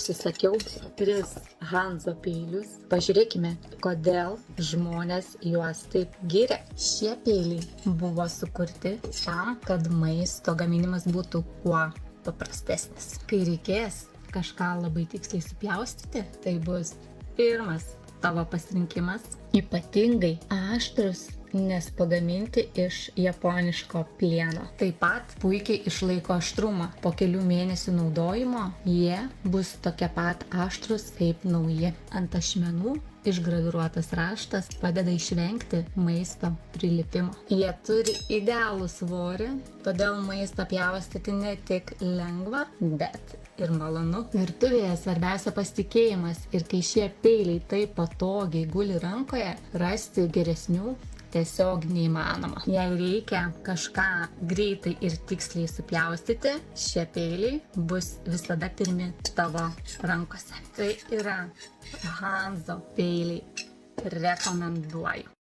užsisakiau 3 Hanzo peilius. Pažiūrėkime, kodėl žmonės juos taip giria. Šie peiliai buvo sukurti tam, kad maisto gaminimas būtų kuo paprastesnis. Kai reikės kažką labai tiksliai supjaustyti, tai bus pirmas tavo pasirinkimas. Ypatingai aštrus, nes pagaminti iš japoniško plieno. Taip pat puikiai išlaiko aštrumą. Po kelių mėnesių naudojimo jie bus tokie pat aštrus kaip nauji. Ant ašmenų išgraviruotas raštas padeda išvengti maisto prilipimo. Jie turi idealų svorį, todėl maistą pjaustyti ne tik lengva, bet ir malonu. Virtuvėje svarbiausia pasitikėjimas, ir kai šie peiliai taip patogiai guli rankoje, rasti geresnių tiesiog neįmanoma. Jei reikia kažką greitai ir tiksliai supjaustyti, šie peiliai bus visada pirmi tavo rankose. Tai yra Hanzo peiliai. Rekomenduoju.